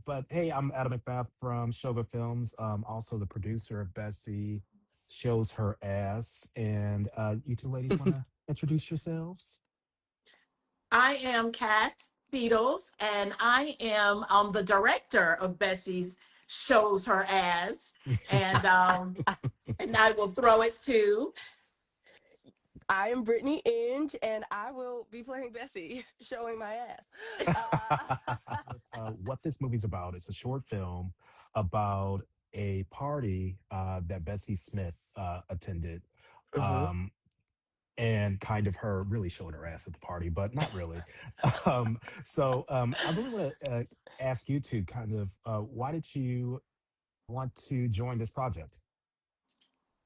But hey, I'm Adam McMath from Sugar Films, also the producer of Bessie Shows Her Ass. And you two ladies want to introduce yourselves? I am Cas Beedles, and I am the director of Bessie's Shows Her Ass, and and I will throw it to. I am Brittany Inge, and I will be playing Bessie, showing my ass. What this movie's about. It's a short film about a party that Bessie Smith attended. Hmm. Um, and kind of her really showing her ass at the party, but not really. I really want to ask you two kind of why did you want to join this project?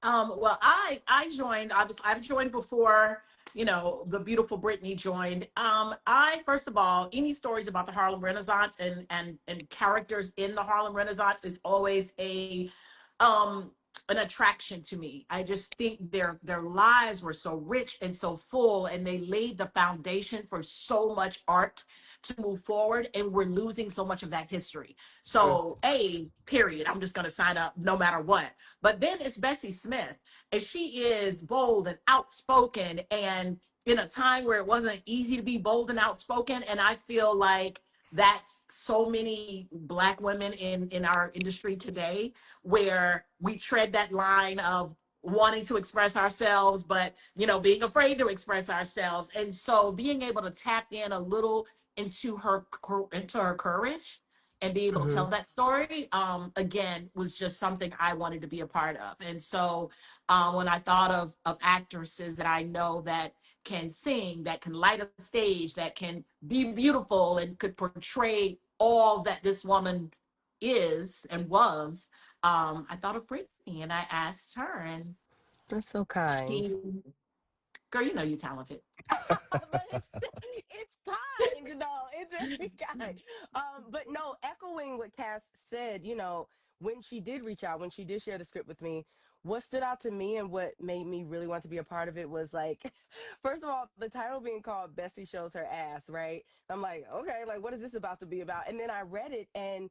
Well, I joined. Obviously, I've joined before. The beautiful Brittany joined. I first of all, any stories about the Harlem Renaissance and characters in the Harlem Renaissance is always a um an attraction to me. I just think their lives were so rich and so full, and they laid the foundation for so much art to move forward, and we're losing so much of that history. Mm. So, period. I'm just gonna sign up no matter what. But then it's Bessie Smith, and she is bold and outspoken, and in a time where it wasn't easy to be bold and outspoken. And I feel like that's so many black women in our industry today, where we tread that line of wanting to express ourselves, but being afraid to express ourselves. And so being able to tap in a little into her courage and be able to tell Hmm. that story, again, was just something I wanted to be a part of. And so when I thought of actresses that I know that can sing, that can light a stage, that can be beautiful and could portray all that this woman is and was, I thought of Brittany and I asked her, and That's so kind. she, girl, you know you're talented. But it's kind. No, it's very kind. But no, echoing what Cass said, when she did reach out, when she did share the script with me, what stood out to me and what made me really want to be a part of it was like, first of all, the title being called Bessie Shows Her Ass, right? I'm like, okay, like what is this about to be about? And then I read it, and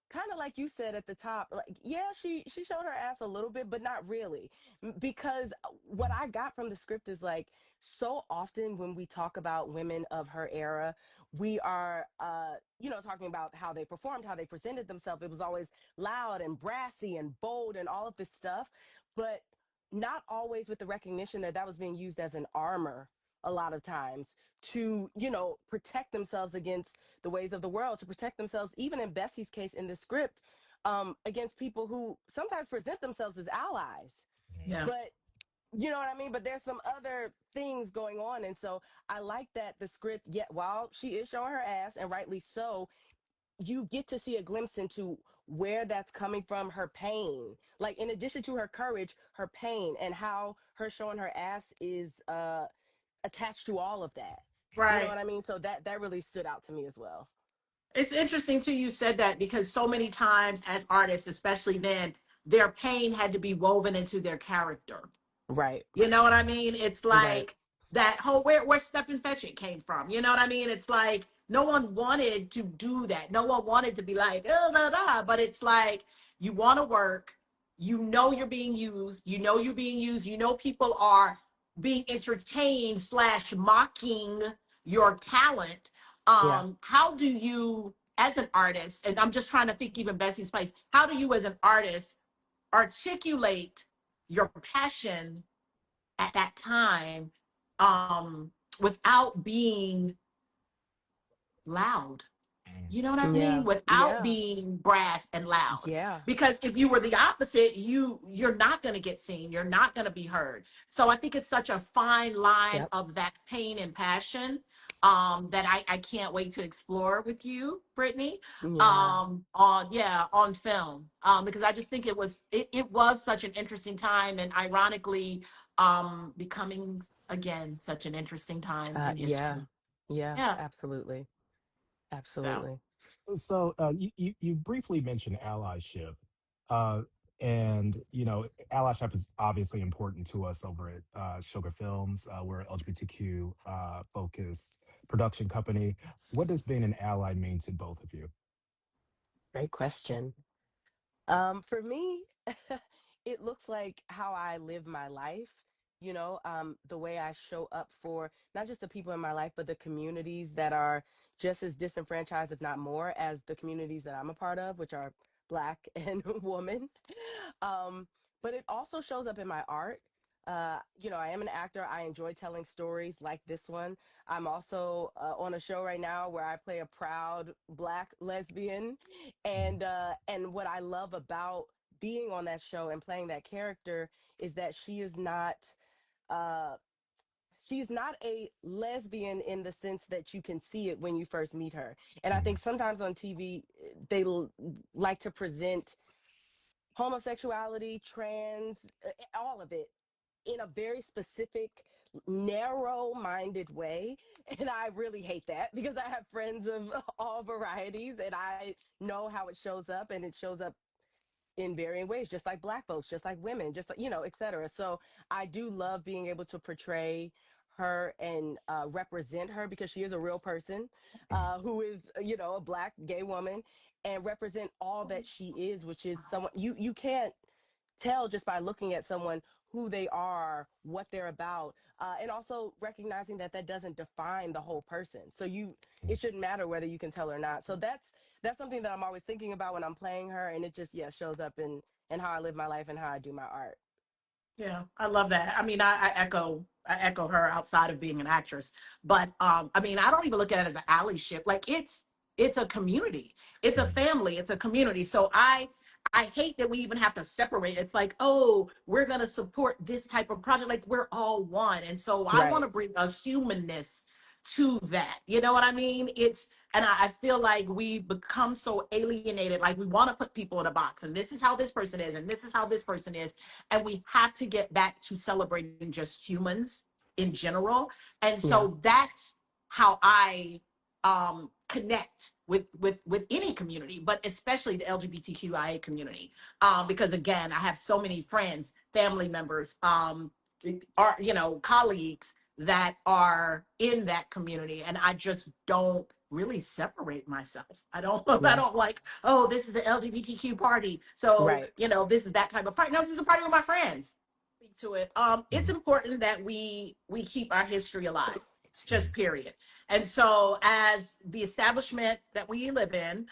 kind of like you said at the top, like yeah, she showed her ass a little bit, but not really. Because what I got from the script is like, so often when we talk about women of her era, we are talking about how they performed, how they presented themselves. It was always loud and brassy and bold and all of this stuff, but not always with the recognition that that was being used as an armor a lot of times to protect themselves against the ways of the world, to protect themselves, even in Bessie's case in the script, against people who sometimes present themselves as allies. Yeah. But you know what I mean? But there's some other things going on. And so I like that the script, yet while she is showing her ass, and rightly so, you get to see a glimpse into where that's coming from, her pain. Like in addition to her courage, her pain, and how her showing her ass is attached to all of that. You know Right. what I mean? So that really stood out to me as well. It's interesting too you said that, because so many times as artists, especially then, their pain had to be woven into their character. Right. You know what I mean? It's Right. like that whole where Stephen Fetchit came from. You know what I mean? It's like no one wanted to do that. No one wanted to be like, oh, da, da. But it's like you want to work. You know you're being used. You know you're being used. You know people are being entertained slash mocking your talent. Yeah. How do you, as an artist, and I'm just trying to think even Bessie's place, how do you as an artist articulate your passion at that time, without being loud? You know what I mean? Yeah. Without Yeah. being brass and loud. Yeah. Because if you were the opposite, you're not going to get seen. You're not going to be heard. So I think it's such a fine line Yep. of that pain and passion, that I can't wait to explore with you, Brittany, Yeah. on film. Because I just think it was such an interesting time, and ironically, becoming again such an interesting time in Yeah. history. Yeah. Yeah. Absolutely. So. Absolutely. You briefly mentioned allyship, uh, and allyship is obviously important to us over at Sugar Films. We're an LGBTQ focused production company. What does being an ally mean to both of you? Great question. For me, it looks like how I live my life, the way I show up for not just the people in my life, but the communities that are just as disenfranchised, if not more, as the communities that I'm a part of, which are Black and woman. Um, but it also shows up in my art. I am an actor. I enjoy telling stories like this one. I'm also on a show right now where I play a proud Black lesbian, and what I love about being on that show and playing that character is that uh she's not a lesbian in the sense that you can see it when you first meet her. And I think sometimes on TV they like to present homosexuality, trans, all of it in a very specific, narrow minded way. And I really hate that because I have friends of all varieties and I know how it shows up, and it shows up in varying ways, just like Black folks, just like women, just like, et cetera. So I do love being able to portray her and represent her because she is a real person who is, a Black gay woman, and represent all that she is, which is someone you can't tell just by looking at someone who they are, what they're about, and also recognizing that that doesn't define the whole person. So it shouldn't matter whether you can tell or not. So that's something that I'm always thinking about when I'm playing her, and it just shows up in how I live my life and how I do my art. Yeah, I love that. I mean, I echo her outside of being an actress, but I mean, I don't even look at it as an allyship. Like it's a community, it's a family, it's a community. So I hate that we even have to separate. It's like, oh, we're gonna support this type of project. Like we're all one, and so I want Right. to bring a humanness to that. You know what I mean? And I feel like we become so alienated. Like we want to put people in a box, and this is how this person is, and this is how this person is, and we have to get back to celebrating just humans in general. And Yeah. so that's how I connect with any community, but especially the LGBTQIA community, because again, I have so many friends, family members, are colleagues that are in that community, and I just don't really separate myself. I don't I Yeah. don't like, oh, this is an LGBTQ party, so Right. this is that type of party. No, this is a party with my friends. Speak to it. It's important that we keep our history alive, just period. And so as the establishment that we live in,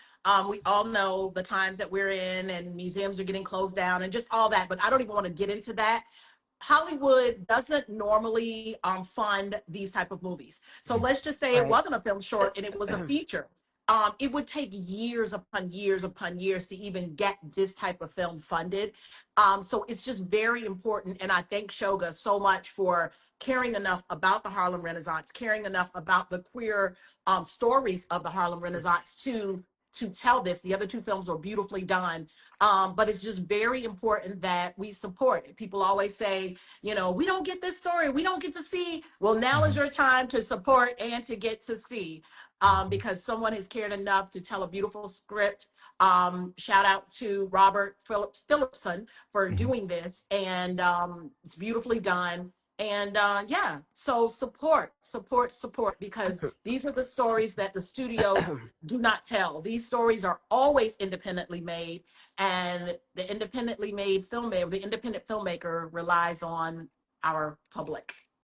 we all know the times that we're in, and museums are getting closed down and just all that, but I don't even want to get into that. Hollywood doesn't normally fund these type of movies. So let's just say it Right. wasn't a film short and it was a feature. It would take years upon years upon years to even get this type of film funded. So it's just very important. And I thank Shoga so much for caring enough about the Harlem Renaissance, caring enough about the queer stories of the Harlem Renaissance to tell this. The other two films were beautifully done, but it's just very important that we support it. People always say, we don't get this story, we don't get to see. Well, now is your time to support and to get to see, because someone has cared enough to tell a beautiful script. Shout out to Robert Phillipson for doing this, and it's beautifully done. And yeah, so support, because these are the stories that the studios do not tell. These stories are always independently made, and the independent filmmaker relies on our public.